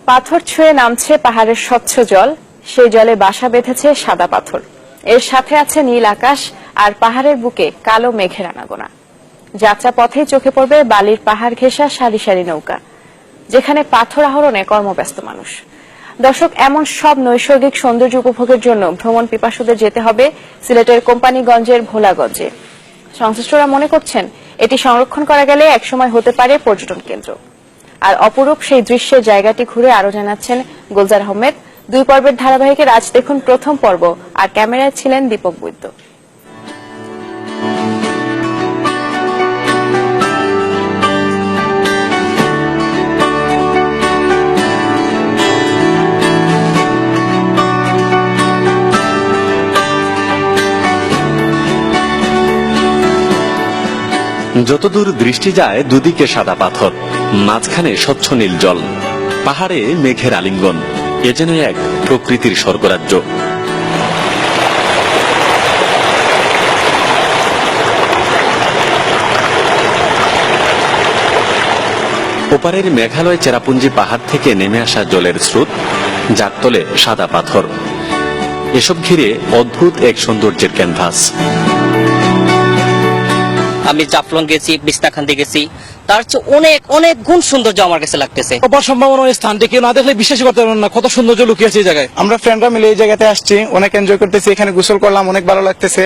পাথর ছুঁয়ে নামছে পাহাড়ের স্বচ্ছ জল, সেই জলে বাসা বেঁধেছে সাদা পাথর। এর সাথে আছে নীল আকাশ আর পাহাড়ের বুকে কালো মেঘের আনাগোনা। যাত্রা পথেই চোখে পড়বে বালির পাহাড় ঘেঁষা সারি সারি নৌকা, যেখানে পাথর আহরণে কর্মব্যস্ত মানুষ। দর্শক, এমন সব নৈসর্গিক সৌন্দর্য উপভোগের জন্য ভ্রমণ পিপাসুদের যেতে হবে সিলেটের কোম্পানিগঞ্জের ভোলাগঞ্জে। সংশ্লিষ্টরা মনে করছেন এটি সংরক্ষণ করা গেলে একসময় হতে পারে পর্যটন কেন্দ্র। আর অপরূপ সেই দৃশ্যের জায়গাটি ঘুরে আরো জানাচ্ছেন গুলজার আহমেদ। 2 পর্বের ধারাবাহিকের আজ দেখুন প্রথম পর্ব, আর ক্যামেরায় ছিলেন দীপক বৈদ্য। যতদূর দৃষ্টি যায় দুদিকে সাদা পাথর, মাঝখানে স্বচ্ছ নীল জল, পাহাড়ে মেঘের আলিঙ্গন। এ যেন এক প্রকৃতির স্বর্গরাজ্য। ওপারের মেঘালয় চেরাপুঞ্জি পাহাড় থেকে নেমে আসা জলের স্রোত, যার তলে সাদা পাথর। এসব ঘিরে অদ্ভুত এক সৌন্দর্যের ক্যানভাস। আমি জাফলং গেছি, বিস্তাখান্দি গেছি, তার চেয়ে অনেক অনেক গুণ সৌন্দর্য আমার কাছে লাগতেছে। অপার সম্ভাবনা স্থানটি কেউ না দেখলে বিশ্বাসই করতে পারবেন না কত সৌন্দর্য লুকিয়ে আছে এই জায়গায়। আমরা ফ্রেন্ডরা মিলে এই জায়গাতে আসছি, অনেক এনজয় করতেছি, এখানে গোসল করলাম, অনেক ভালো লাগতেছে।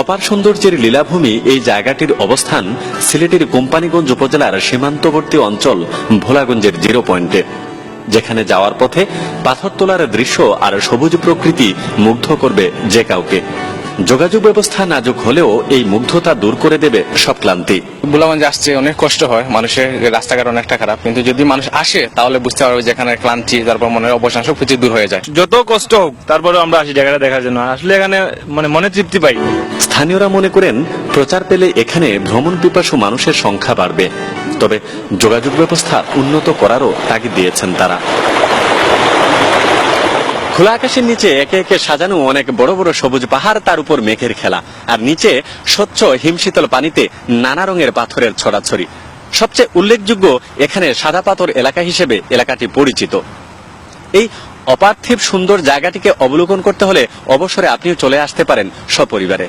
অপার সৌন্দর্যের লীলাভূমি এই জায়গাটির অবস্থান সিলেটের কোম্পানিগঞ্জ উপজেলার সীমান্তবর্তী অঞ্চল ভোলাগঞ্জের 0 পয়েন্টে, যেখানে যাওয়ার পথে পাথর তোলার দৃশ্য আর সবুজ প্রকৃতি মুগ্ধ করবে যে কাউকে। যোগাযোগ ব্যবস্থা নাজুক হলেও এই মুগ্ধতা দূর করে দেবে সব ক্লান্তি। ভোলাগঞ্জে আসছে অনেক কষ্ট হয়, মানুষের রাস্তাঘাট অনেকটা খারাপ, কিন্তু যদি মানুষ আসে তাহলে বুঝতে পারবে যেখানে ক্লান্তি, তারপর মনের অবসান সবকিছু দূর হয়ে যায়। যত কষ্ট হোক তারপরে আমরা আসি জায়গাটা দেখার জন্য। আসলে এখানে মনে তৃপ্তি পাই। স্থানীয়রা মনে করেন প্রচার পেলে এখানে ভ্রমণ পিপাসু মানুষের সংখ্যা বাড়বে, তবে যোগাযোগ ব্যবস্থা উন্নত করারও তাগিদ দিয়েছেন তারা। খোলা আকাশের নিচে একে একে সাজানো অনেক বড় বড় সবুজ পাহাড়, তার উপর মেঘের খেলা, আর নিচে স্বচ্ছ হিমশীতল পানিতে নানা রঙের পাথরের ছড়াছড়ি। সবচেয়ে উল্লেখযোগ্য, এখানে সাদা পাথর এলাকা হিসেবে এলাকাটি পরিচিত। এই অপার্থিব সুন্দর জায়গাটিকে অবলোকন করতে হলে অবসরে আপনিও চলে আসতে পারেন সপরিবারে।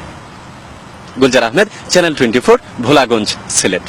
গুলজার আহমেদ, চ্যানেল 24, ভোলাগঞ্জ, সিলেট।